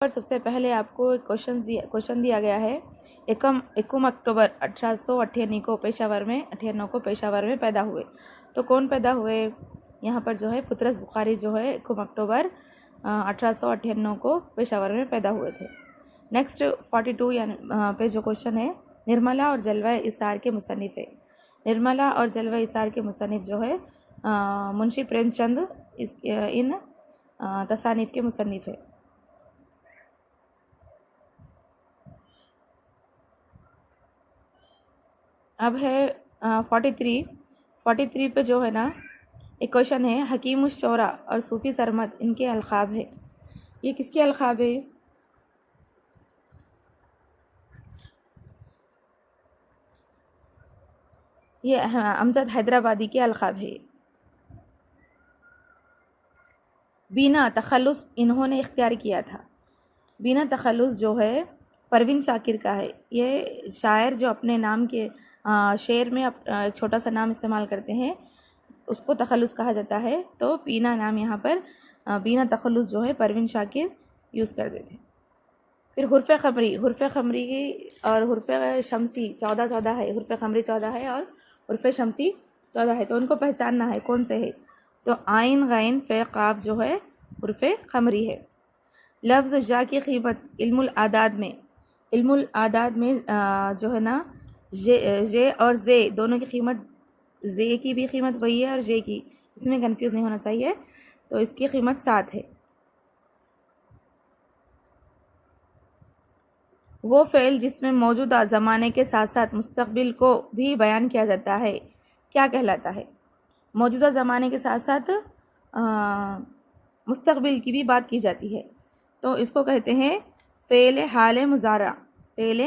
पर सबसे पहले आपको एक क्वेश्चन दिया गया है। एकम अक्टूबर 1898 को पेशावर में पैदा हुए। तो कौन पैदा हुए? यहाँ पर जो है पुतरस बुखारी जो है एकम अक्टूबर 1898 को पेशावर में पैदा हुए थे। नेक्स्ट 42 पे जो क्वेश्चन है, निर्मला और जलवा इसार के मुसन्निफ है। निर्मला और जलवा इसार के मुसन्निफ जो है मुंशी प्रेमचंद इन तसानीफ के मुसन्निफ है। अब है 43 पे जो है ना एक क्वेश्चन है, हकीम उस शौरा और सूफ़ी सरमद इनके अलखाब है। ये किसके अलखाब है? ये अमजद हैदराबादी के अलखाब है। बिना तखल्लुस इन्होंने इख्तियार किया था। बिना तखल्लुस जो है परवीन शाकिर का है। ये शायर जो अपने नाम के शेर में एक छोटा सा नाम इस्तेमाल करते हैं उसको तखल्लुस कहा जाता है। तो बिना नाम यहाँ पर बिना तखल्लुस जो है परवीन शाकिर यूज़ कर देते हैं। फिर हुर्फ़े ख़मरी की और हुर्फ़े शमसी 14 है। हुर्फ़े ख़मरी 14 है और हुर्फ़े शमसी 14 है। तो उनको पहचानना है कौन से है। तो आइन गैन फ़े क़ाफ़ जो है हुर्फ़े ख़मरी है। लफ्ज़ जा की क़ीमत इल्मुल आदाद में जो है ना जे और जे दोनों की क़ीमत, जे की भी क़ीमत वही है और जे की, इसमें कंफ्यूज नहीं होना चाहिए। तो इसकी क़ीमत 7 है। वो फ़ेल जिसमें मौजूदा ज़माने के साथ साथ मुस्तक़बिल को भी बयान किया जाता है क्या कहलाता है? मौजूदा ज़माने के साथ साथ मुस्तक़बिल की भी बात की जाती है तो इसको कहते हैं फ़ेल हाल मुज़ारा। फ़ेल